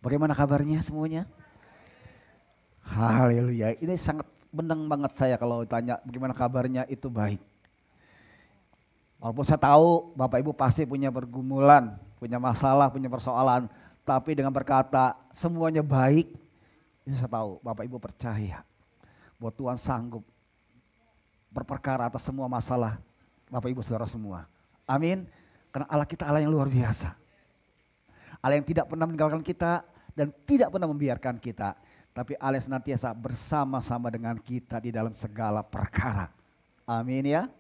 Bagaimana kabarnya semuanya? Haleluya. Ini sangat menang banget saya kalau ditanya bagaimana kabarnya itu baik. Walaupun saya tahu Bapak Ibu pasti punya pergumulan, punya masalah, punya persoalan. Tapi dengan berkata semuanya baik, itu saya tahu Bapak Ibu percaya bahwa Tuhan sanggup berperkara atas semua masalah Bapak Ibu Saudara semua. Amin. Karena Allah kita Allah yang luar biasa. Allah yang tidak pernah meninggalkan kita dan tidak pernah membiarkan kita. Tapi Allah senantiasa bersama-sama dengan kita di dalam segala perkara. Amin ya.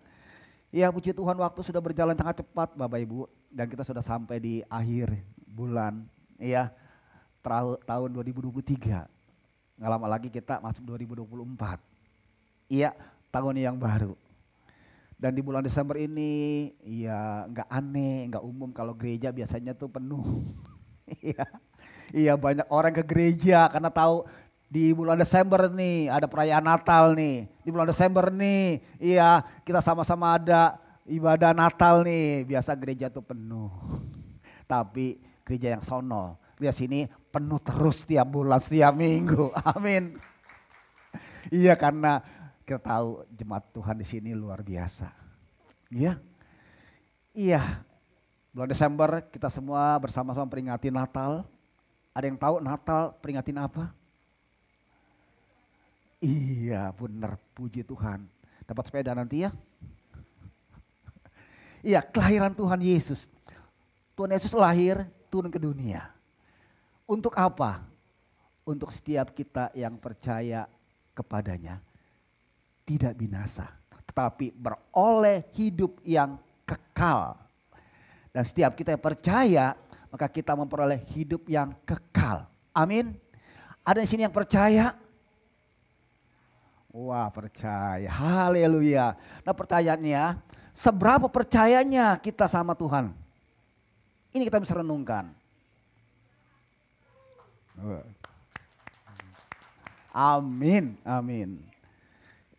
Ya puji Tuhan, waktu sudah berjalan sangat cepat Bapak Ibu. Dan kita sudah sampai di akhir bulan ya tahun 2023. Nggak lama lagi kita masuk 2024. Iya, tahun yang baru. Dan di bulan Desember ini ya nggak aneh, nggak umum kalau gereja biasanya tuh penuh. Iya, iya banyak orang ke gereja karena tahu di bulan Desember nih ada perayaan Natal nih. Di bulan Desember nih, iya kita sama-sama ada ibadah Natal nih. Biasa gereja tuh penuh. Tapi gereja yang sono, gereja sini penuh terus setiap bulan, setiap minggu. Amin. Iya karena kita tahu jemaat Tuhan di sini luar biasa. Iya. Iya. Bulan Desember kita semua bersama-sama peringati Natal. Ada yang tahu Natal peringatin apa? Iya benar, puji Tuhan. Dapat sepeda nanti ya. Iya, kelahiran Tuhan Yesus. Tuhan Yesus lahir turun ke dunia. Untuk apa? Untuk setiap kita yang percaya kepadanya. Tidak binasa, tetapi beroleh hidup yang kekal. Dan setiap kita yang percaya, maka kita memperoleh hidup yang kekal. Amin. Ada di sini yang percaya? Wah, percaya. Haleluya. Nah, pertanyaannya, seberapa percayanya kita sama Tuhan? Ini kita bisa renungkan. Amin, amin.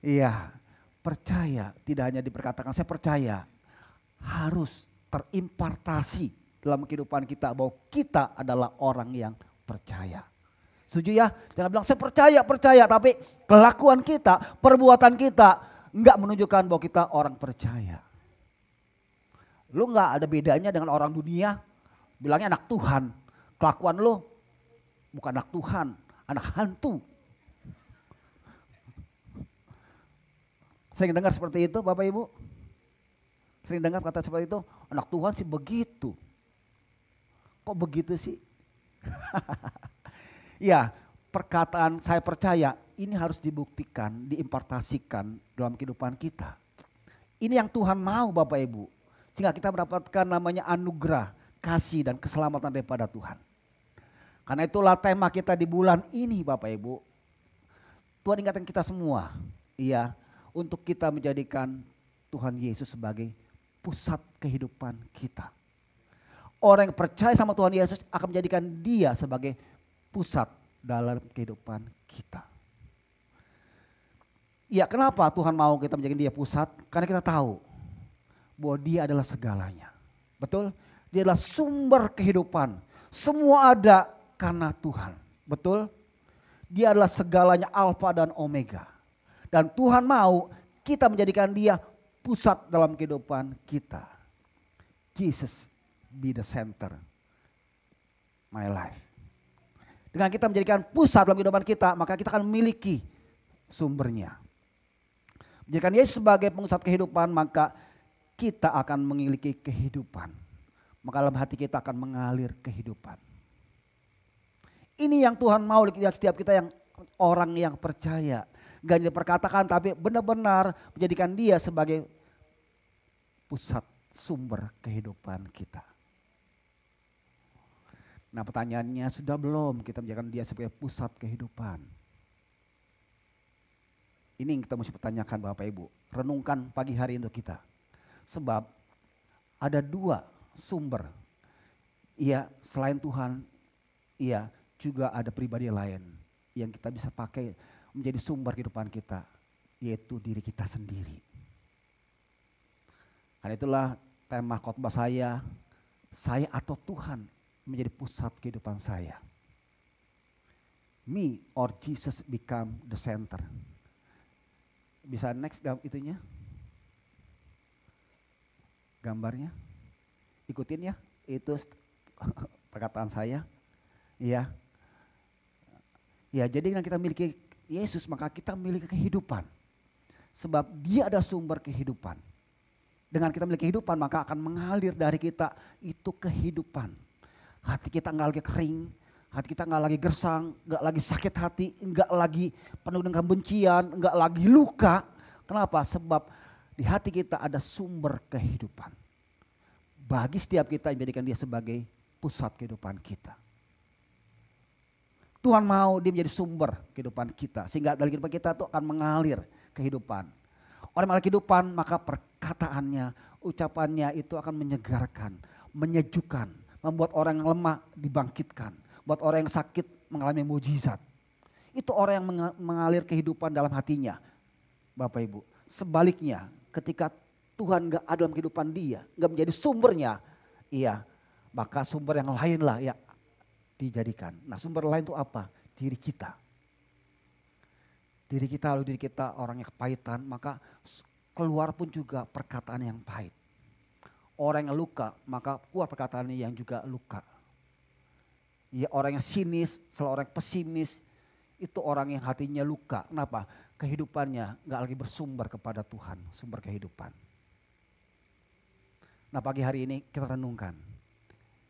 Iya, percaya tidak hanya diperkatakan saya percaya, harus terimpartasi dalam kehidupan kita bahwa kita adalah orang yang percaya. Setuju ya? Jangan bilang saya percaya, tapi kelakuan kita, perbuatan kita enggak menunjukkan bahwa kita orang percaya. Lu enggak ada bedanya dengan orang dunia, bilangnya anak Tuhan. Kelakuan lu bukan anak Tuhan, anak hantu. Sering dengar seperti itu Bapak Ibu? Sering dengar kata seperti itu, anak Tuhan sih begitu. Kok begitu sih? Ya, perkataan saya percaya ini harus dibuktikan, diimpartasikan dalam kehidupan kita. Ini yang Tuhan mau Bapak Ibu. Sehingga kita mendapatkan namanya anugerah, kasih dan keselamatan daripada Tuhan. Karena itulah tema kita di bulan ini Bapak Ibu. Tuhan ingatkan kita semua, iya, untuk kita menjadikan Tuhan Yesus sebagai pusat kehidupan kita. Orang yang percaya sama Tuhan Yesus akan menjadikan dia sebagai pusat dalam kehidupan kita. Ya, kenapa Tuhan mau kita menjadikan dia pusat? Karena kita tahu bahwa dia adalah segalanya. Betul? Dia adalah sumber kehidupan. Semua ada karena Tuhan. Betul? Dia adalah segalanya, Alfa dan Omega. Dan Tuhan mau kita menjadikan dia pusat dalam kehidupan kita. Jesus be the center my life. Dengan kita menjadikan pusat dalam kehidupan kita, maka kita akan memiliki sumbernya. Menjadikan Yesus sebagai pusat kehidupan, maka kita akan memiliki kehidupan. Maka dalam hati kita akan mengalir kehidupan. Ini yang Tuhan mau dari setiap kita yang orang yang percaya. Gak hanya diperkatakan tapi benar-benar menjadikan dia sebagai pusat sumber kehidupan kita. Nah pertanyaannya, sudah belum kita menjadikan dia sebagai pusat kehidupan? Ini yang kita mesti pertanyakan Bapak Ibu. Renungkan pagi hari untuk kita. Sebab ada dua sumber. Iya, selain Tuhan, iya juga ada pribadi lain yang kita bisa pakai menjadi sumber kehidupan kita, yaitu diri kita sendiri. Karena itulah tema khotbah saya atau Tuhan menjadi pusat kehidupan saya. Me or Jesus become the center. Bisa next itunya? Gambarnya. Ikutin ya. Itu perkataan saya. Iya. Ya, jadi dengan kita miliki Yesus maka kita memiliki kehidupan. Sebab dia ada sumber kehidupan. Dengan kita memiliki kehidupan maka akan mengalir dari kita itu kehidupan. Hati kita nggak lagi kering, hati kita nggak lagi gersang, nggak lagi sakit hati, nggak lagi penuh dengan kebencian, nggak lagi luka. Kenapa? Sebab di hati kita ada sumber kehidupan. Bagi setiap kita menjadikan dia sebagai pusat kehidupan kita. Tuhan mau dia menjadi sumber kehidupan kita. Sehingga dari kehidupan kita itu akan mengalir kehidupan. Orang mengalir kehidupan maka perkataannya, ucapannya itu akan menyegarkan, menyejukkan. Membuat orang yang lemah dibangkitkan. Buat orang yang sakit mengalami mujizat. Itu orang yang mengalir kehidupan dalam hatinya. Bapak Ibu. Sebaliknya ketika Tuhan gak ada dalam kehidupan dia. Gak menjadi sumbernya. Iya. Maka sumber yang lain lah ya dijadikan. Nah sumber lain itu apa? Diri kita. Diri kita lalu diri kita orangnya kepahitan maka keluar pun juga perkataan yang pahit. Orang yang luka maka keluar perkataannya yang juga luka. Ya orang yang sinis, selalu orang yang pesimis itu orang yang hatinya luka. Kenapa? Kehidupannya gak lagi bersumber kepada Tuhan, sumber kehidupan. Nah pagi hari ini kita renungkan.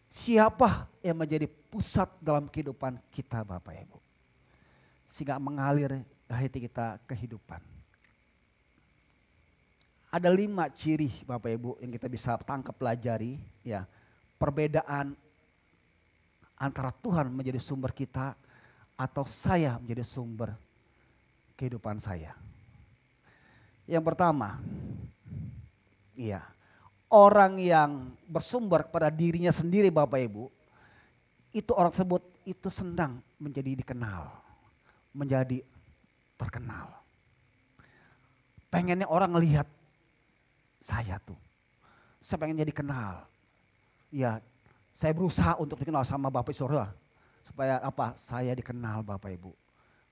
Siapa yang menjadi pusat dalam kehidupan kita Bapak Ibu. Sehingga mengalir dari hati kita kehidupan. Ada 5 ciri Bapak Ibu yang kita bisa tangkap pelajari. Ya, perbedaan antara Tuhan menjadi sumber kita atau saya menjadi sumber kehidupan saya. Yang pertama, iya, orang yang bersumber kepada dirinya sendiri Bapak Ibu, itu orang tersebut itu senang menjadi dikenal, menjadi terkenal. Pengennya orang ngelihat saya tuh, saya pengen jadi kenal. Ya, saya berusaha untuk dikenal sama Bapak Ibu Saudara, supaya apa? Saya dikenal Bapak Ibu.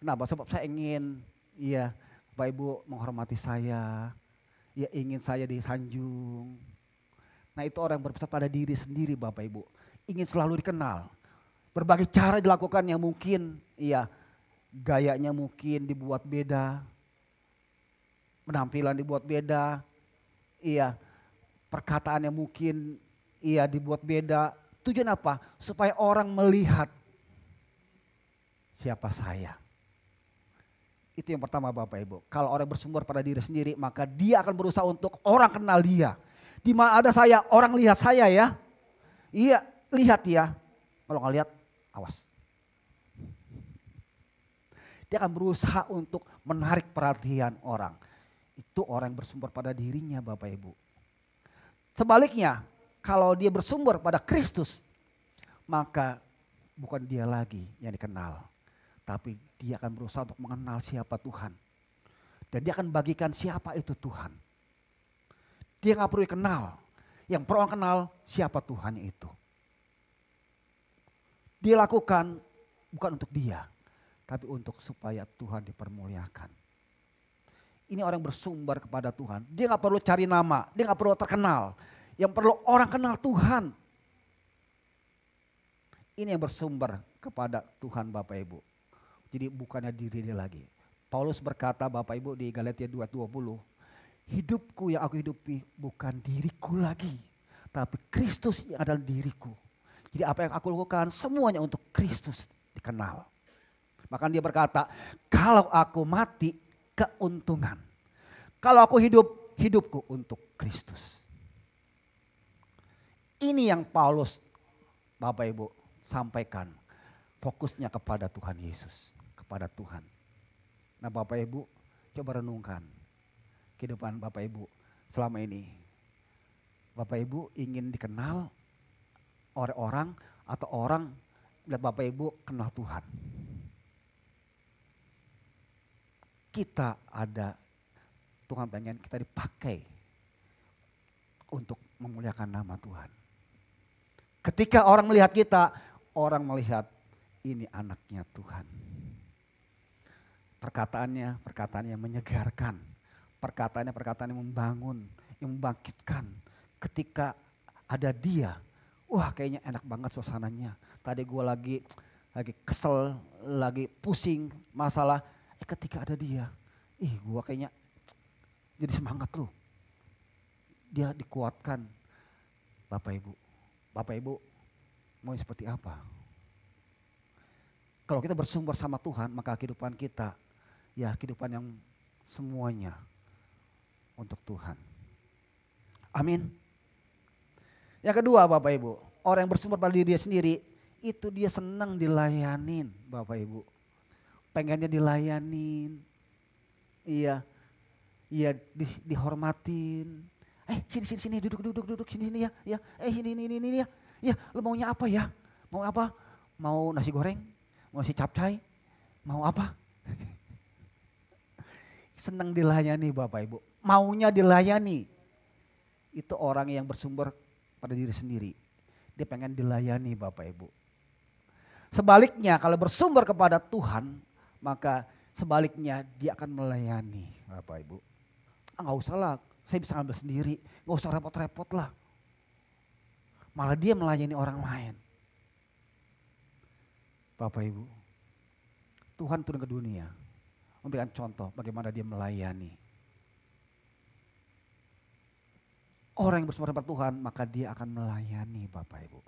Kenapa? Sebab saya ingin, ya Bapak Ibu menghormati saya, ya ingin saya disanjung. Nah itu orang yang berpusat pada diri sendiri Bapak Ibu. Ingin selalu dikenal. Berbagai cara dilakukan yang mungkin, iya gayanya mungkin dibuat beda. Penampilan dibuat beda. Iya perkataannya mungkin iya dibuat beda. Tujuan apa? Supaya orang melihat siapa saya. Itu yang pertama Bapak Ibu. Kalau orang bersumber pada diri sendiri maka dia akan berusaha untuk orang kenal dia. Di mana ada saya, orang lihat saya ya. Iya, lihat ya. Kalau nggak lihat, awas. Dia akan berusaha untuk menarik perhatian orang. Itu orang yang bersumber pada dirinya Bapak Ibu. Sebaliknya, kalau dia bersumber pada Kristus, maka bukan dia lagi yang dikenal. Tapi dia akan berusaha untuk mengenal siapa Tuhan. Dan dia akan bagikan siapa itu Tuhan. Dia gak perlu kenal. Yang perlu kenal siapa Tuhan itu. Dia lakukan bukan untuk dia. Tapi untuk supaya Tuhan dipermuliakan. Ini orang bersumber kepada Tuhan. Dia gak perlu cari nama. Dia gak perlu terkenal. Yang perlu orang kenal Tuhan. Ini yang bersumber kepada Tuhan Bapak Ibu. Jadi bukannya diri dia lagi. Paulus berkata Bapak Ibu di Galatia 2:20. Hidupku yang aku hidupi bukan diriku lagi. Tapi Kristus yang adalah diriku. Jadi apa yang aku lakukan semuanya untuk Kristus dikenal. Maka dia berkata, kalau aku mati keuntungan. Kalau aku hidup, hidupku untuk Kristus. Ini yang Paulus Bapak Ibu sampaikan. Fokusnya kepada Tuhan Yesus. Kepada Tuhan. Nah Bapak Ibu coba renungkan. Kehidupan Bapak Ibu selama ini. Bapak Ibu ingin dikenal oleh orang atau orang lihat Bapak Ibu kenal Tuhan. Kita ada, Tuhan pengen kita dipakai untuk memuliakan nama Tuhan. Ketika orang melihat kita, orang melihat ini anaknya Tuhan. perkataan yang menyegarkan. Perkataan yang membangun, yang membangkitkan. Ketika ada dia, wah kayaknya enak banget suasananya. Tadi gue lagi kesel, lagi pusing masalah. Ketika ada dia, gue kayaknya jadi semangat loh. Dia dikuatkan. Bapak Ibu mau seperti apa? Kalau kita bersumber sama Tuhan, maka kehidupan kita, ya kehidupan yang semuanya untuk Tuhan. Amin. Yang kedua Bapak Ibu, orang yang bersumber pada diri dia sendiri, itu dia senang dilayanin Bapak Ibu. Pengennya dilayanin, iya dihormatin. Sini duduk sini ya. Sini ya. Ya, lu maunya apa ya? Mau apa? Mau nasi goreng? Mau nasi capcay? Mau apa? Senang dilayani Bapak Ibu. Maunya dilayani. Itu orang yang bersumber pada diri sendiri. Dia pengen dilayani Bapak Ibu. Sebaliknya kalau bersumber kepada Tuhan, maka sebaliknya dia akan melayani Bapak Ibu. Nggak usah lah, saya bisa ngambil sendiri. Nggak usah repot-repot lah. Malah dia melayani orang lain. Bapak Ibu, Tuhan turun ke dunia, memberikan contoh bagaimana dia melayani. Orang yang bersumber pada Tuhan, maka dia akan melayani Bapak Ibu.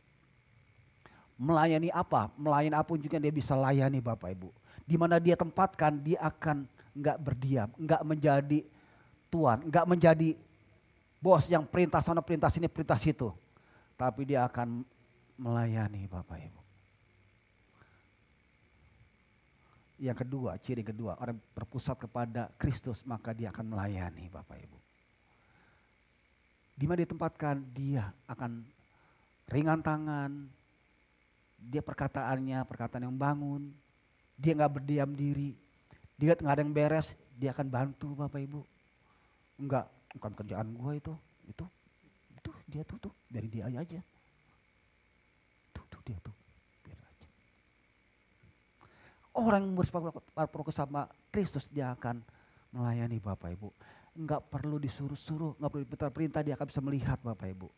Melayani apa? Melayani apapun juga dia bisa layani Bapak Ibu. Di mana dia tempatkan, dia akan enggak berdiam, enggak menjadi tuan, enggak menjadi bos yang perintah sana, perintah sini, perintah situ. Tapi dia akan melayani Bapak Ibu. Yang kedua, ciri kedua, orang berpusat kepada Kristus, maka dia akan melayani Bapak Ibu. Di mana ditempatkan, dia akan ringan tangan, dia perkataannya perkataan yang bangun, dia nggak berdiam diri, dia lihat nggak ada yang beres, dia akan bantu Bapak Ibu. Enggak, bukan kerjaan gua itu dia tuh, biarin dia aja. Tuh dia tuh, biar aja. Orang yang berfokus sama Kristus, dia akan melayani Bapak Ibu. Enggak perlu disuruh-suruh, enggak perlu diperintah, dia akan bisa melihat Bapak Ibu.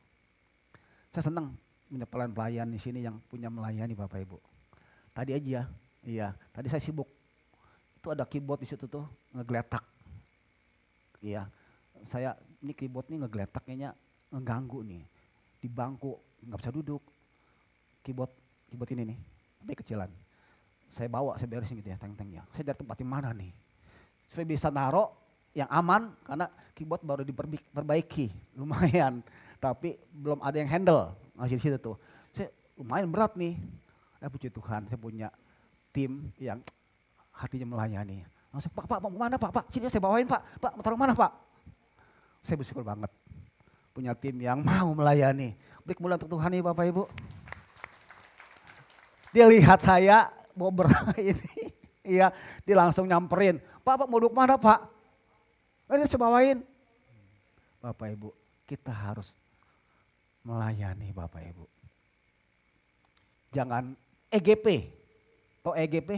Saya senang punya pelayan di sini yang punya melayani Bapak Ibu. Tadi aja, tadi saya sibuk. Itu ada keyboard di situ tuh ngegeletak. Iya, saya ini keyboard nih ngegeletak kayaknya ngeganggu nih. Di bangku nggak bisa duduk. Keyboard ini nih, tapi kecilan. Saya bawa, saya beresin gitu ya, teng-tengnya. Saya dari tempat yang mana nih? Supaya bisa naruh yang aman, karena keyboard baru diperbaiki, lumayan. Tapi belum ada yang handle, masih di situ tuh. Saya lumayan berat nih. Puji Tuhan, saya punya tim yang hatinya melayani. Langsung, Pak, mau kemana Pak? Sini saya bawain Pak, mau taruh mana Pak? Saya bersyukur banget. Punya tim yang mau melayani. Beri kemuliaan untuk Tuhan nih Bapak Ibu. Dia lihat saya mau ini. Iya, dia langsung nyamperin. Pak, mau duduk mana Pak? Saya bawain. Bapak Ibu, kita harus melayani Bapak Ibu. Jangan EGP. Tahu EGP?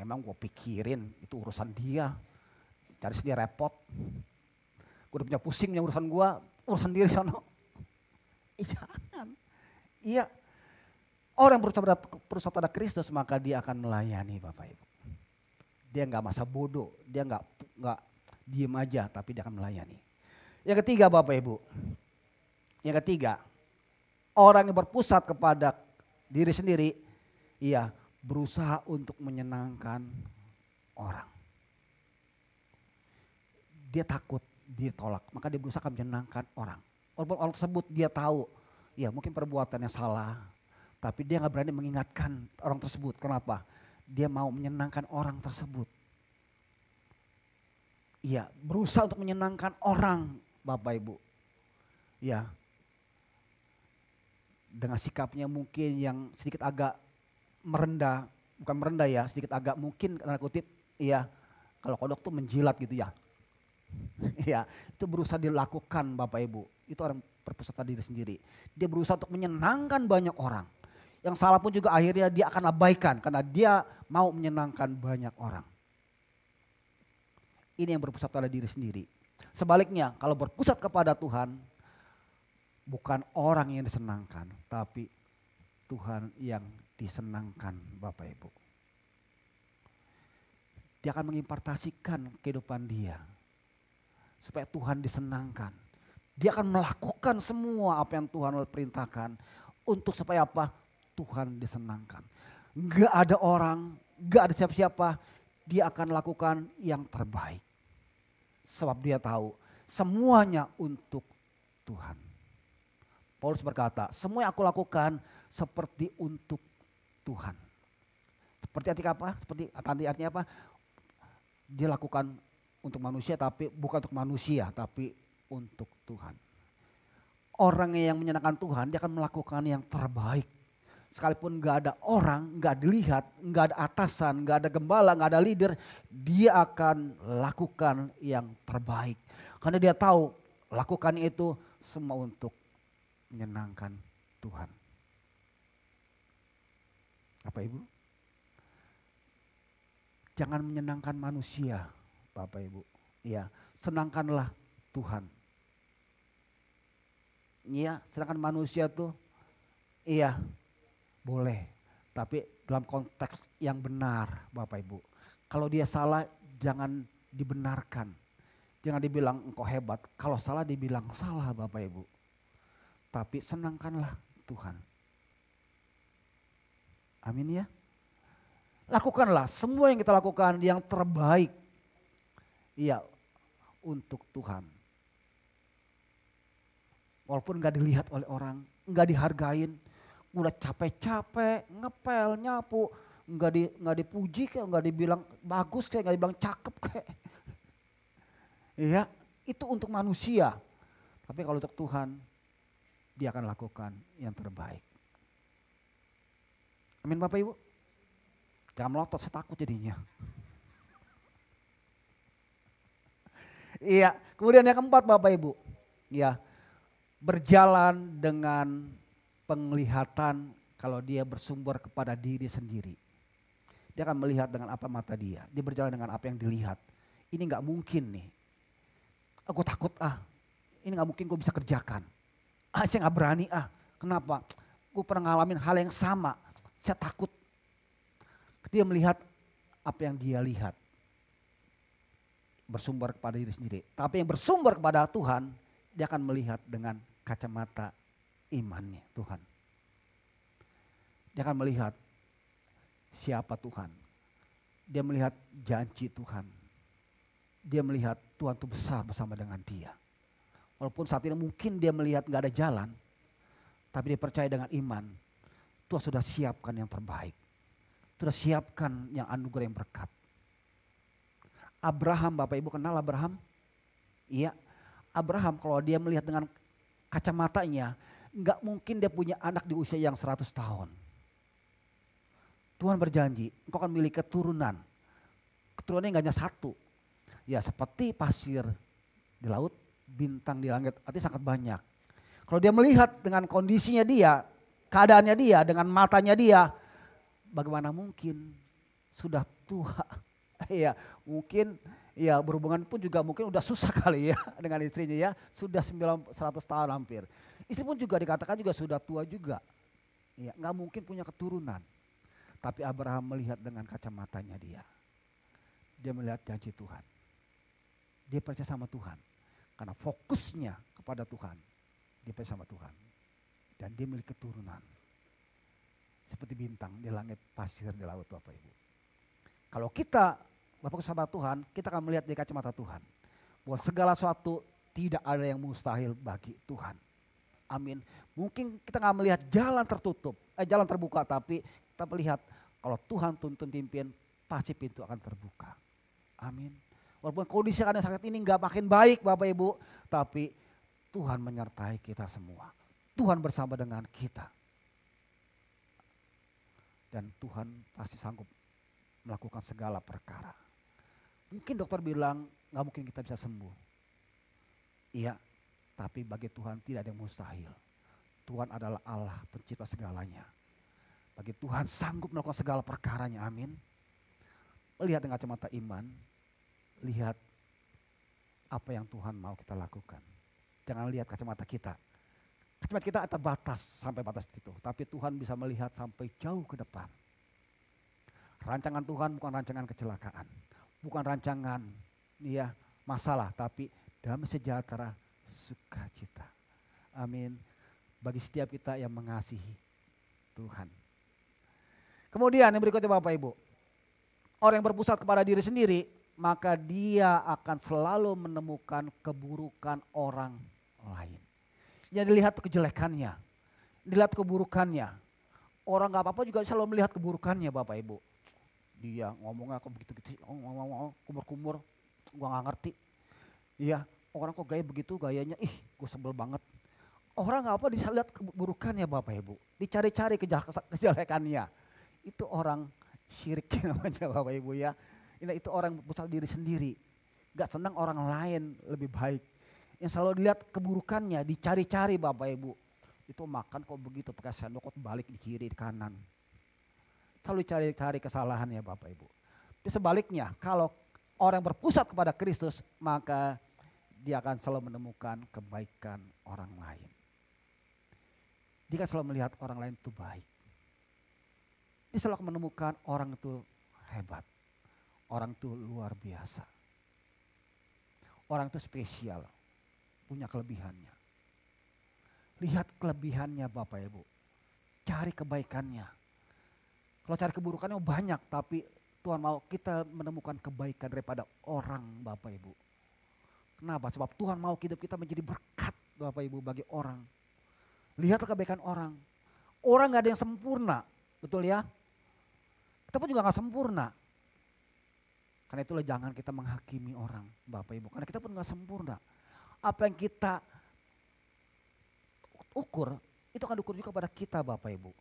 Emang gue pikirin itu urusan dia. Cari sendiri repot. Gue udah punya pusing yang urusan gue, urusan diri sana. Jangan. Iya. Orang yang berusaha pada Kristus, maka dia akan melayani Bapak Ibu. Dia nggak masa bodoh, dia nggak diem aja, tapi dia akan melayani. Yang ketiga Bapak Ibu, orang yang berpusat kepada diri sendiri, berusaha untuk menyenangkan orang. Dia takut ditolak, maka dia berusaha menyenangkan orang. Walaupun orang tersebut dia tahu, mungkin perbuatannya salah, tapi dia nggak berani mengingatkan orang tersebut. Kenapa? Dia mau menyenangkan orang tersebut. Berusaha untuk menyenangkan orang, Bapak Ibu. Dengan sikapnya mungkin yang sedikit agak merendah, bukan merendah sedikit agak mungkin tanda kutip, kalau kodok tuh menjilat gitu ya. Itu berusaha dilakukan Bapak Ibu. Itu orang berpusat pada diri sendiri. Dia berusaha untuk menyenangkan banyak orang. Yang salah pun juga akhirnya dia akan abaikan karena dia mau menyenangkan banyak orang. Ini yang berpusat pada diri sendiri. Sebaliknya kalau berpusat kepada Tuhan, bukan orang yang disenangkan, tapi Tuhan yang disenangkan Bapak Ibu. Dia akan mengimpartasikan kehidupan dia supaya Tuhan disenangkan. Dia akan melakukan semua apa yang Tuhan perintahkan untuk supaya apa? Tuhan disenangkan. Gak ada orang, gak ada siapa-siapa, dia akan lakukan yang terbaik. Sebab dia tahu semuanya untuk Tuhan. Paulus berkata, semua yang aku lakukan seperti untuk Tuhan. Seperti artinya apa? Artinya apa? Dia lakukan untuk manusia tapi bukan untuk manusia tapi untuk Tuhan. Orang yang menyenangkan Tuhan dia akan melakukan yang terbaik. Sekalipun gak ada orang, gak dilihat, gak ada atasan, gak ada gembala, gak ada leader. Dia akan lakukan yang terbaik. Karena dia tahu lakukan itu semua untuk menyenangkan Tuhan. Bapak Ibu, jangan menyenangkan manusia, Bapak Ibu. Ya, senangkanlah Tuhan. Iya, sedangkan manusia tuh, iya boleh. Tapi dalam konteks yang benar, Bapak Ibu. Kalau dia salah, jangan dibenarkan. Jangan dibilang engkau hebat. Kalau salah dibilang salah, Bapak Ibu. Tapi senangkanlah Tuhan. Amin ya. Lakukanlah semua yang kita lakukan yang terbaik. Iya, untuk Tuhan. Walaupun gak dilihat oleh orang, gak dihargain, udah capek-capek, ngepel, nyapu, gak dipuji kayak, gak dibilang bagus kayak, gak dibilang cakep kayak. Iya, itu untuk manusia. Tapi kalau untuk Tuhan, dia akan lakukan yang terbaik. Amin Bapak Ibu. Jangan melotot, saya takut jadinya. Iya, kemudian yang keempat Bapak Ibu. Ya, berjalan dengan penglihatan kalau dia bersumber kepada diri sendiri. Dia akan melihat dengan apa mata dia. Dia berjalan dengan apa yang dilihat. Ini gak mungkin nih. Aku takut ini gak mungkin gue bisa kerjakan. Saya gak berani Kenapa? Gue pernah ngalamin hal yang sama. Saya takut. Dia melihat apa yang dia lihat. Bersumber kepada diri sendiri. Tapi yang bersumber kepada Tuhan, dia akan melihat dengan kacamata imannya Tuhan. Dia akan melihat siapa Tuhan. Dia melihat janji Tuhan. Dia melihat Tuhan itu besar bersama dengan dia. Walaupun saat ini mungkin dia melihat gak ada jalan. Tapi dia percaya dengan iman. Tuhan sudah siapkan yang terbaik. Sudah siapkan yang anugerah yang berkat. Abraham, Bapak Ibu kenal Abraham? Iya. Abraham kalau dia melihat dengan kacamatanya, gak mungkin dia punya anak di usia yang 100 tahun. Tuhan berjanji, engkau akan miliki keturunan. Keturunannya gak hanya satu. Ya seperti pasir di laut, bintang di langit, artinya sangat banyak. Kalau dia melihat dengan kondisinya dia, keadaannya dia, dengan matanya dia, bagaimana mungkin sudah tua. Ya mungkin ya berhubungan pun juga mungkin udah susah kali ya dengan istrinya ya. Sudah 100 tahun hampir. Istri pun juga dikatakan juga sudah tua juga. Ya, gak mungkin punya keturunan. Tapi Abraham melihat dengan kacamatanya dia. Dia melihat janji Tuhan. Dia percaya sama Tuhan. Karena fokusnya kepada Tuhan. Dia percaya sama Tuhan. Dan dia milik keturunan. Seperti bintang di langit, pasir di laut Bapak Ibu. Kalau kita Bapak sama Tuhan, kita akan melihat di kacamata Tuhan. Bahwa segala sesuatu tidak ada yang mustahil bagi Tuhan. Amin. Mungkin kita gak melihat jalan tertutup, jalan terbuka, tapi kita melihat kalau Tuhan tuntun pimpin, pasti pintu akan terbuka. Amin. Walaupun kondisi kadang saat ini gak makin baik Bapak Ibu, tapi Tuhan menyertai kita semua. Tuhan bersama dengan kita. Dan Tuhan pasti sanggup melakukan segala perkara. Mungkin dokter bilang gak mungkin kita bisa sembuh. Iya, tapi bagi Tuhan tidak ada yang mustahil. Tuhan adalah Allah pencipta segalanya. Bagi Tuhan sanggup melakukan segala perkaranya, amin. Lihat dengan kacamata iman, lihat apa yang Tuhan mau kita lakukan. Jangan lihat kacamata kita. Kacamata kita terbatas sampai batas itu, tapi Tuhan bisa melihat sampai jauh ke depan. Rancangan Tuhan bukan rancangan kecelakaan, bukan rancangan masalah, tapi damai sejahtera, sukacita. Amin. Bagi setiap kita yang mengasihi Tuhan. Kemudian yang berikutnya Bapak Ibu, orang yang berpusat kepada diri sendiri, maka dia akan selalu menemukan keburukan orang lain. Yang dilihat kejelekannya, dilihat keburukannya. Orang gak apa-apa juga selalu melihat keburukannya Bapak Ibu. Dia ngomongnya kok begitu-gitu, kumur-kumur, gua gak ngerti. Iya, orang kok gaya begitu, gayanya gue sebel banget. Orang gak apa bisa lihat keburukannya Bapak Ibu. Dicari-cari kejelekannya. Itu orang syirik namanya Bapak Ibu ya. Itu orang berpusat diri sendiri. Gak senang orang lain lebih baik. Yang selalu dilihat keburukannya, dicari-cari Bapak Ibu. Itu makan kok begitu, pakai sendok kok balik di kiri, di kanan. Selalu cari-cari kesalahannya Bapak Ibu. Tapi sebaliknya, kalau orang berpusat kepada Kristus, maka dia akan selalu menemukan kebaikan orang lain. Dia akan selalu melihat orang lain itu baik. Dia selalu menemukan orang itu hebat. Orang itu luar biasa. Orang itu spesial. Punya kelebihannya. Lihat kelebihannya Bapak Ibu. Cari kebaikannya. Kalau cari keburukannya banyak, tapi Tuhan mau kita menemukan kebaikan daripada orang Bapak Ibu. Kenapa? Sebab Tuhan mau hidup kita menjadi berkat Bapak Ibu bagi orang. Lihat kebaikan orang. Orang gak ada yang sempurna. Betul ya? Kita pun juga gak sempurna. Karena itulah jangan kita menghakimi orang Bapak Ibu. Karena kita pun gak sempurna. Apa yang kita ukur, itu akan diukur juga pada kita Bapak Ibu.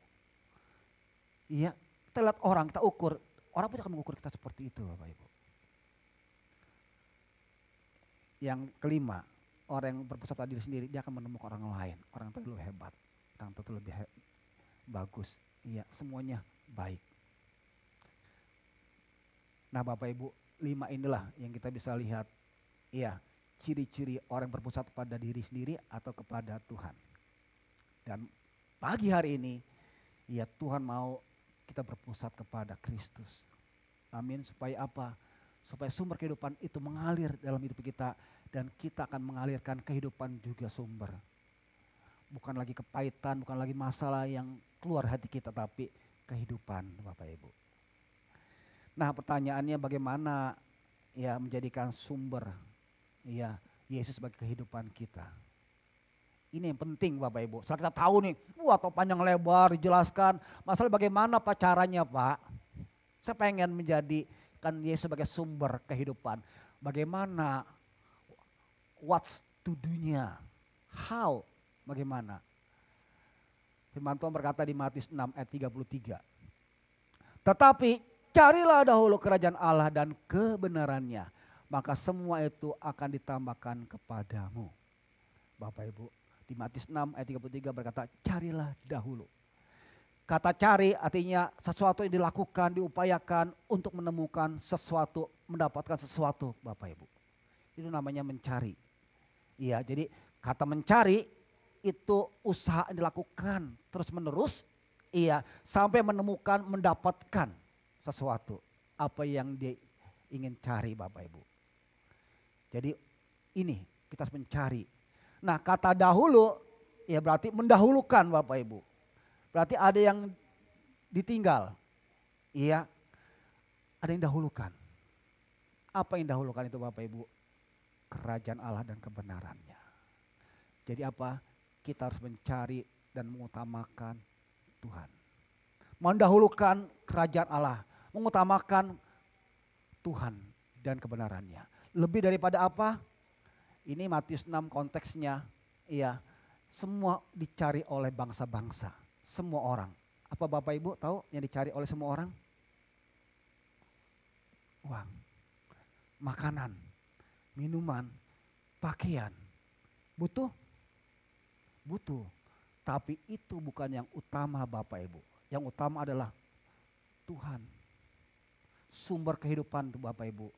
Iya, kita lihat orang, kita ukur. Orang pun akan mengukur kita seperti itu Bapak Ibu. Yang kelima, orang yang berpusat pada diri sendiri, dia akan menemukan orang lain. Orang itu lebih hebat, orang itu lebih bagus. Iya, semuanya baik. Nah Bapak Ibu, 5 inilah yang kita bisa lihat. Iya, ciri-ciri orang yang berpusat pada diri sendiri atau kepada Tuhan. Dan pagi hari ini, ya Tuhan mau kita berpusat kepada Kristus. Amin, supaya apa? Supaya sumber kehidupan itu mengalir dalam hidup kita. Dan kita akan mengalirkan kehidupan juga sumber. Bukan lagi kepahitan, bukan lagi masalah yang keluar hati kita, tapi kehidupan Bapak Ibu. Nah pertanyaannya bagaimana ya menjadikan sumber ya Yesus sebagai kehidupan kita. Ini yang penting Bapak Ibu. Setelah kita tahu nih, atau panjang lebar dijelaskan. Masalah bagaimana Pak caranya Pak. Saya pengen menjadikan Yesus sebagai sumber kehidupan. Bagaimana, what's to do-nya, how, bagaimana. Firman Tuhan berkata di Matius 6 ayat 33. Tetapi carilah dahulu kerajaan Allah dan kebenarannya. Maka semua itu akan ditambahkan kepadamu. Bapak Ibu. Di Matius 6 ayat 33 berkata carilah dahulu. Kata cari artinya sesuatu yang dilakukan, diupayakan untuk menemukan sesuatu, mendapatkan sesuatu Bapak Ibu. Itu namanya mencari. Iya, jadi kata mencari itu usaha yang dilakukan terus menerus. Iya, sampai menemukan, mendapatkan sesuatu. Apa yang dia ingin cari Bapak Ibu. Jadi ini kita harus mencari. Nah kata dahulu ya berarti mendahulukan Bapak Ibu. Berarti ada yang ditinggal. Iya, ada yang dahulukan. Apa yang dahulukan itu Bapak Ibu? Kerajaan Allah dan kebenarannya. Jadi apa? Kita harus mencari dan mengutamakan Tuhan. Mendahulukan kerajaan Allah. Mengutamakan Tuhan dan kebenarannya. Lebih daripada apa? Ini Matius 6 konteksnya, iya, semua dicari oleh bangsa-bangsa, semua orang. Apa Bapak Ibu tahu yang dicari oleh semua orang? Uang, makanan, minuman, pakaian. Butuh? Butuh. Tapi itu bukan yang utama Bapak Ibu. Yang utama adalah Tuhan. Sumber kehidupan itu Bapak Ibu.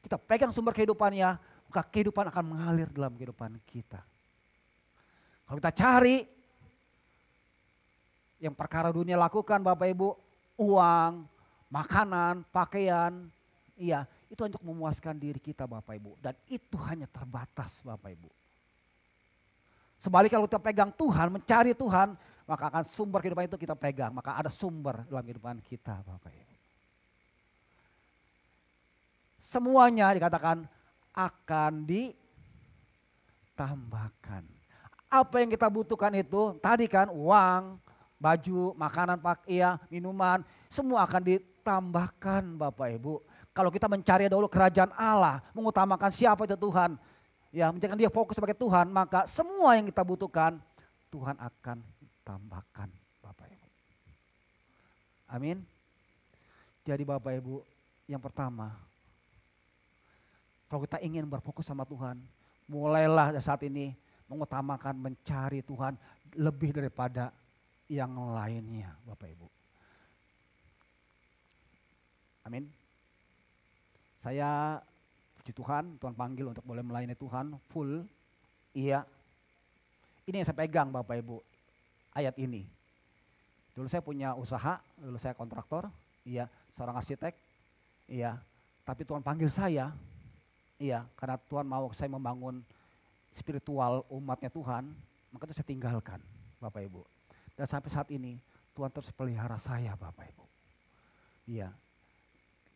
Kita pegang sumber kehidupannya, maka kehidupan akan mengalir dalam kehidupan kita. Kalau kita cari yang perkara dunia lakukan Bapak Ibu, uang, makanan, pakaian, iya, itu untuk memuaskan diri kita Bapak Ibu. Dan itu hanya terbatas Bapak Ibu. Sebaliknya kalau kita pegang Tuhan, mencari Tuhan, maka akan sumber kehidupan itu kita pegang. Maka ada sumber dalam kehidupan kita Bapak Ibu. Semuanya dikatakan akan ditambahkan. Apa yang kita butuhkan itu, tadi kan uang, baju, makanan, pakaian, minuman, semua akan ditambahkan Bapak Ibu. Kalau kita mencari dulu kerajaan Allah, mengutamakan siapa itu Tuhan, ya menjadikan dia fokus sebagai Tuhan, maka semua yang kita butuhkan Tuhan akan tambahkan Bapak Ibu. Amin. Jadi Bapak Ibu, yang pertama, kalau kita ingin berfokus sama Tuhan, mulailah saat ini mengutamakan mencari Tuhan lebih daripada yang lainnya Bapak Ibu. Amin. Saya puji Tuhan, Tuhan panggil untuk boleh melayani Tuhan full. Iya. Ini yang saya pegang Bapak Ibu, ayat ini. Dulu saya punya usaha, dulu saya kontraktor, iya, seorang arsitek, iya. Tapi Tuhan panggil saya, iya, karena Tuhan mau saya membangun spiritual umatnya Tuhan, maka itu saya tinggalkan Bapak Ibu. Dan sampai saat ini Tuhan terus pelihara saya Bapak Ibu. Iya.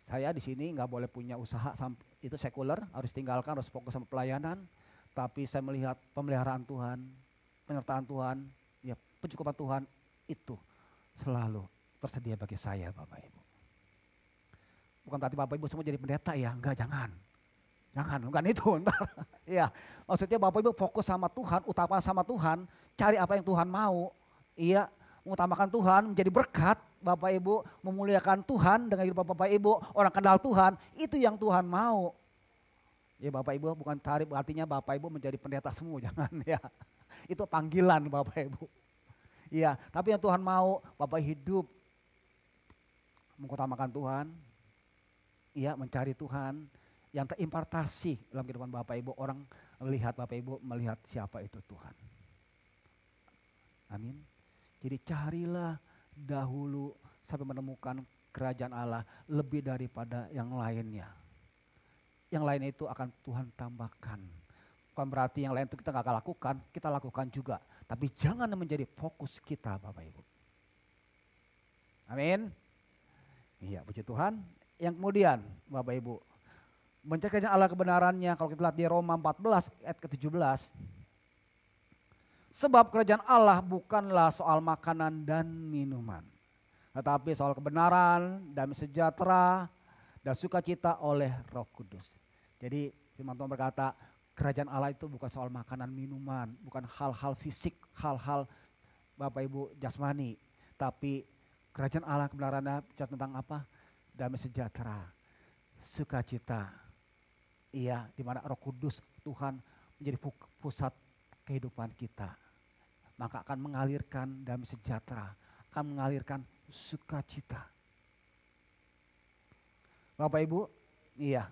Saya di sini nggak boleh punya usaha, itu sekuler, harus tinggalkan, harus fokus sama pelayanan. Tapi saya melihat pemeliharaan Tuhan, penyertaan Tuhan, ya pencukupan Tuhan itu selalu tersedia bagi saya Bapak Ibu. Bukan berarti Bapak Ibu semua jadi pendeta ya, enggak, jangan. Jangan, bukan itu. Ya, maksudnya Bapak Ibu fokus sama Tuhan, utama sama Tuhan, cari apa yang Tuhan mau. Iya, mengutamakan Tuhan, menjadi berkat. Bapak Ibu memuliakan Tuhan dengan hidup Bapak Ibu, orang kenal Tuhan, itu yang Tuhan mau. Ya Bapak Ibu bukan tarif, artinya Bapak Ibu menjadi pendeta semua, jangan ya. Itu panggilan Bapak Ibu. Iya, tapi yang Tuhan mau Bapak hidup mengutamakan Tuhan, iya mencari Tuhan, yang terimpartasi dalam kehidupan Bapak Ibu, orang melihat Bapak Ibu melihat siapa itu Tuhan. Amin. Jadi carilah dahulu sampai menemukan kerajaan Allah lebih daripada yang lainnya. Yang lain itu akan Tuhan tambahkan. Bukan berarti yang lain itu kita gak lakukan, kita lakukan juga. Tapi jangan menjadi fokus kita Bapak Ibu. Amin. Iya, puji Tuhan. Yang kemudian Bapak Ibu, mencari kerajaan Allah kebenarannya, kalau kita lihat di Roma 14 ayat ke-17. Sebab kerajaan Allah bukanlah soal makanan dan minuman, tetapi soal kebenaran, damai sejahtera, dan sukacita oleh Roh Kudus. Jadi firman Tuhan berkata, kerajaan Allah itu bukan soal makanan minuman, bukan hal-hal fisik, hal-hal Bapak Ibu jasmani, tapi kerajaan Allah kebenarannya bicara tentang apa? Damai sejahtera, sukacita. Iya, di mana Roh Kudus Tuhan menjadi pusat kehidupan kita. Maka akan mengalirkan damai sejahtera, akan mengalirkan sukacita. Bapak Ibu, iya.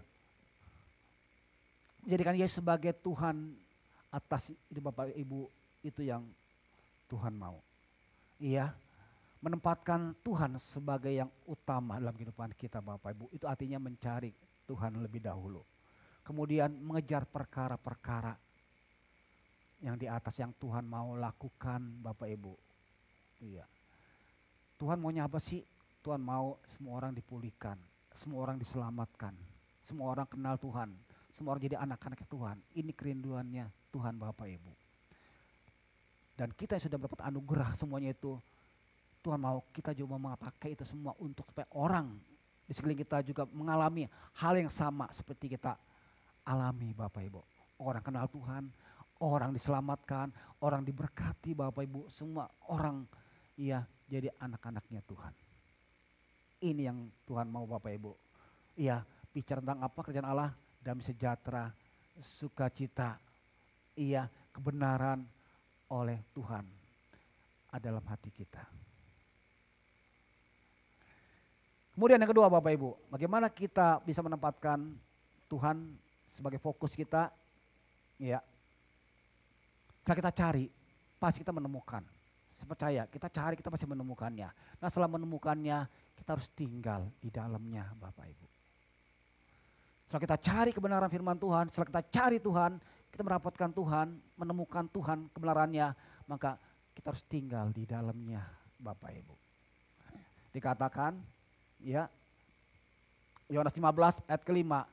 Menjadikan Yesus sebagai Tuhan atas hidup Bapak Ibu, itu yang Tuhan mau. Iya, menempatkan Tuhan sebagai yang utama dalam kehidupan kita Bapak Ibu. Itu artinya mencari Tuhan lebih dahulu. Kemudian mengejar perkara-perkara yang di atas yang Tuhan mau lakukan Bapak Ibu. Iya. Tuhan maunya apa sih? Tuhan mau semua orang dipulihkan, semua orang diselamatkan, semua orang kenal Tuhan, semua orang jadi anak-anak Tuhan. Ini kerinduannya Tuhan Bapak Ibu. Dan kita yang sudah mendapat anugerah semuanya itu, Tuhan mau kita juga memakai itu semua untuk supaya orang di sekeliling kita juga mengalami hal yang sama seperti kita alami Bapak Ibu. Orang kenal Tuhan, orang diselamatkan, orang diberkati Bapak Ibu, semua orang ya jadi anak-anaknya Tuhan. Ini yang Tuhan mau Bapak Ibu. Iya, bicara tentang apa kerjaan Allah? Damai sejahtera, sukacita, iya kebenaran oleh Tuhan ada dalam hati kita. Kemudian yang kedua Bapak Ibu, bagaimana kita bisa menempatkan Tuhan sebagai fokus kita? Ya, setelah kita cari, pasti kita menemukan. Saya percaya, kita cari, kita pasti menemukannya. Nah setelah menemukannya, kita harus tinggal di dalamnya Bapak Ibu. Setelah kita cari kebenaran firman Tuhan, setelah kita cari Tuhan, kita mendapatkan Tuhan, menemukan Tuhan kebenarannya, maka kita harus tinggal di dalamnya Bapak Ibu. Dikatakan, ya, Yohanes 15 ayat kelima,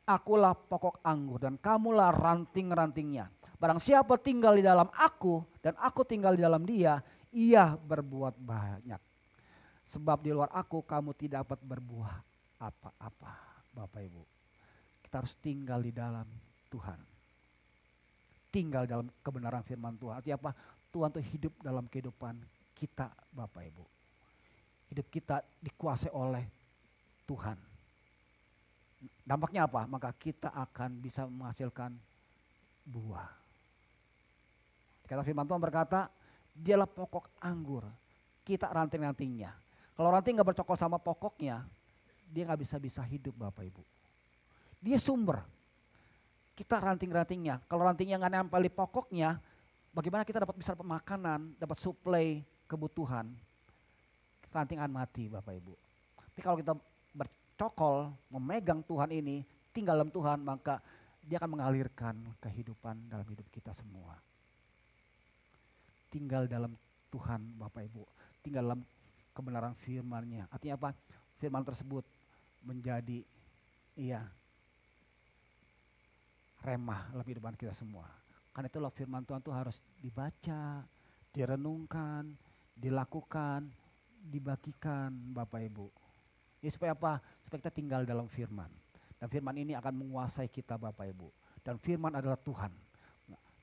akulah pokok anggur dan kamulah ranting-rantingnya. Barang siapa tinggal di dalam aku dan aku tinggal di dalam dia, ia berbuat banyak. Sebab di luar aku kamu tidak dapat berbuah apa-apa. Bapak Ibu, kita harus tinggal di dalam Tuhan. Tinggal dalam kebenaran firman Tuhan. Artinya apa? Tuhan itu hidup dalam kehidupan kita Bapak Ibu. Hidup kita dikuasai oleh Tuhan. Dampaknya apa? Maka kita akan bisa menghasilkan buah. Kata firman Tuhan berkata, dialah pokok anggur, kita ranting-rantingnya. Kalau ranting gak bercokol sama pokoknya, dia gak bisa hidup Bapak Ibu. Dia sumber, kita ranting-rantingnya. Kalau rantingnya gak nempel di pokoknya, bagaimana kita dapat bisa makanan, dapat suplai kebutuhan. Ranting akan mati Bapak Ibu. Tapi kalau kita bercokol, memegang Tuhan ini, tinggal dalam Tuhan, maka dia akan mengalirkan kehidupan dalam hidup kita semua. Tinggal dalam Tuhan Bapak Ibu, tinggal dalam kebenaran firman-Nya. Artinya apa? Firman tersebut menjadi remah dalam kehidupan kita semua. Karena itulah firman Tuhan itu harus dibaca, direnungkan, dilakukan, dibagikan Bapak Ibu. Ya supaya apa? Supaya kita tinggal dalam firman. Dan firman ini akan menguasai kita Bapak Ibu. Dan firman adalah Tuhan.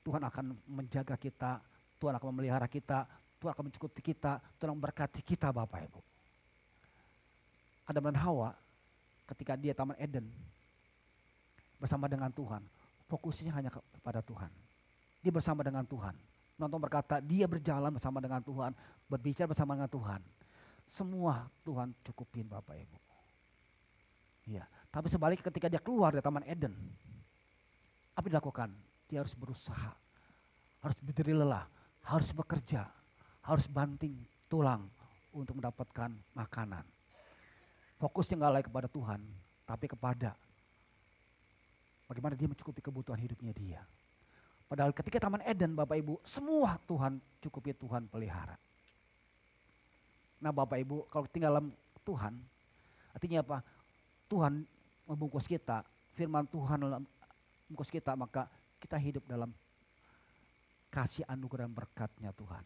Tuhan akan menjaga kita, Tuhan akan memelihara kita, Tuhan akan mencukupi kita, Tuhan akan memberkati kita Bapak Ibu. Adam dan Hawa ketika dia Taman Eden bersama dengan Tuhan, fokusnya hanya kepada Tuhan. Dia bersama dengan Tuhan. Nonton berkata dia berjalan bersama dengan Tuhan, berbicara bersama dengan Tuhan. Semua Tuhan cukupin Bapak Ibu. Ya, tapi sebaliknya ketika dia keluar dari Taman Eden, apa yang dilakukan? Dia harus berusaha, harus berdiri lelah, harus bekerja, harus banting tulang untuk mendapatkan makanan. Fokusnya nggak lagi kepada Tuhan, tapi kepada bagaimana dia mencukupi kebutuhan hidupnya dia. Padahal ketika Taman Eden Bapak Ibu, semua Tuhan cukupi, Tuhan pelihara. Nah Bapak Ibu, kalau tinggal dalam Tuhan, artinya apa? Tuhan membungkus kita, firman Tuhan membungkus kita, maka kita hidup dalam kasih anugerah dan berkatnya Tuhan.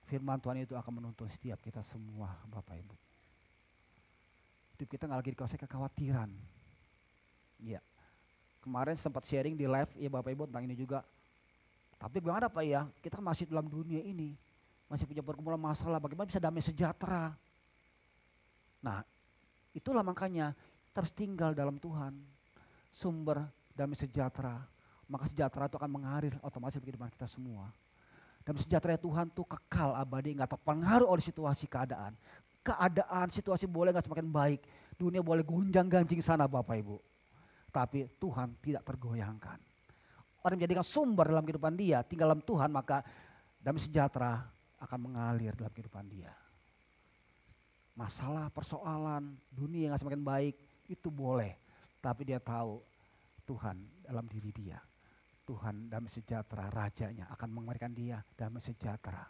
Firman Tuhan itu akan menuntun setiap kita semua Bapak Ibu. Hidup kita gak lagi dikuasai kekhawatiran. Ya, kemarin sempat sharing di live ya Bapak Ibu tentang ini juga. Tapi bagaimana Pak ya, kita masih dalam dunia ini, masih punya pergumulan masalah, bagaimana bisa damai sejahtera. Nah itulah makanya kita harus tinggal dalam Tuhan, sumber damai sejahtera. Maka sejahtera itu akan mengalir otomatis di kehidupan kita semua. Damai sejahtera Tuhan itu kekal abadi, gak terpengaruh oleh situasi keadaan. Keadaan, situasi boleh gak semakin baik, dunia boleh gonjang ganjing sana Bapak Ibu. Tapi Tuhan tidak tergoyangkan. Orang yang menjadikan sumber dalam kehidupan dia, tinggal dalam Tuhan, maka damai sejahtera akan mengalir dalam kehidupan dia. Masalah, persoalan, dunia yang gak semakin baik, itu boleh. Tapi dia tahu Tuhan dalam diri dia. Tuhan damai sejahtera, rajanya akan memberikan dia damai sejahtera.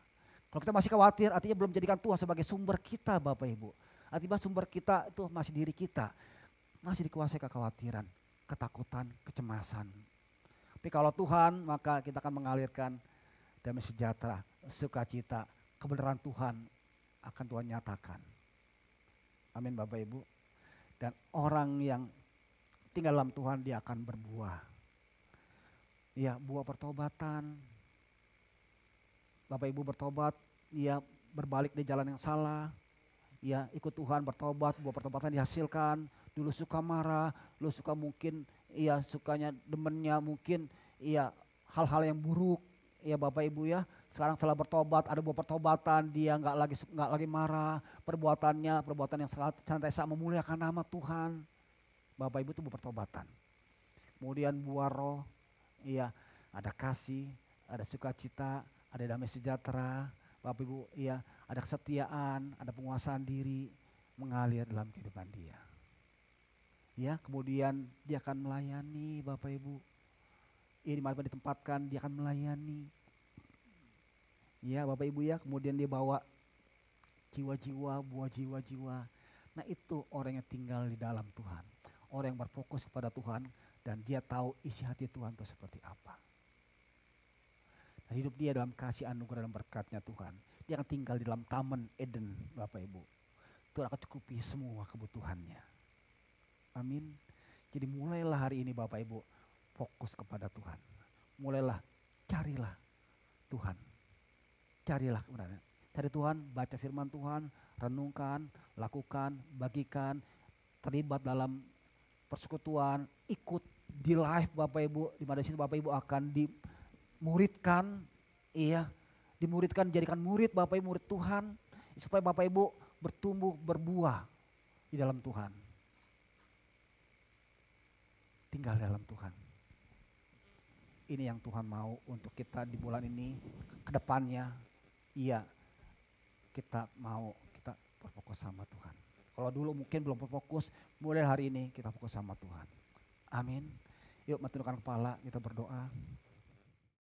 Kalau kita masih khawatir, artinya belum menjadikan Tuhan sebagai sumber kita Bapak Ibu. Artinya sumber kita itu masih diri kita. Masih dikuasai kekhawatiran, ketakutan, kecemasan. Tapi kalau Tuhan, maka kita akan mengalirkan damai sejahtera, sukacita, kebenaran Tuhan akan Tuhan nyatakan. Amin Bapak Ibu. Dan orang yang tinggal dalam Tuhan dia akan berbuah. Ya, buah pertobatan. Bapak Ibu bertobat, ya berbalik dari jalan yang salah. Ya, ikut Tuhan bertobat, buah pertobatan dihasilkan. Dulu suka marah, dulu suka mungkin ya sukanya demennya mungkin ya hal-hal yang buruk. Ya Bapak Ibu ya, Sekarang setelah bertobat, ada buah pertobatan, dia nggak lagi marah, perbuatan yang senantiasa memuliakan nama Tuhan. Bapak Ibu itu buah pertobatan. Kemudian buah roh, iya, ada kasih, ada sukacita, ada damai sejahtera, Bapak Ibu, iya, ada kesetiaan, ada penguasaan diri mengalir dalam kehidupan dia. Ya, kemudian dia akan melayani, Bapak Ibu. Ini dimanapun ditempatkan, dia akan melayani. Ya, Bapak Ibu ya, kemudian dia bawa jiwa-jiwa, buah jiwa-jiwa. Nah, itu orang yang tinggal di dalam Tuhan. Orang yang berfokus kepada Tuhan dan dia tahu isi hati Tuhan itu seperti apa. Dan hidup dia dalam kasih anugerah dan berkatnya Tuhan. Dia akan tinggal di dalam taman Eden, Bapak Ibu. Tuhan akan cukupi semua kebutuhannya. Amin. Jadi mulailah hari ini Bapak Ibu fokus kepada Tuhan. Mulailah, carilah Tuhan. Carilah kebenaran. Cari Tuhan, baca firman Tuhan, renungkan, lakukan, bagikan, terlibat dalam persekutuan, ikut di live Bapak Ibu, di mana situ Bapak Ibu akan dimuridkan, dimuridkan, jadikan murid Bapak Ibu, murid Tuhan, supaya Bapak Ibu bertumbuh, berbuah di dalam Tuhan. Tinggal dalam Tuhan. Ini yang Tuhan mau untuk kita di bulan ini, ke depannya. Iya, kita berfokus sama Tuhan. Kalau dulu mungkin belum berfokus, mulai hari ini kita fokus sama Tuhan. Amin. Yuk, menundukkan kepala, kita berdoa.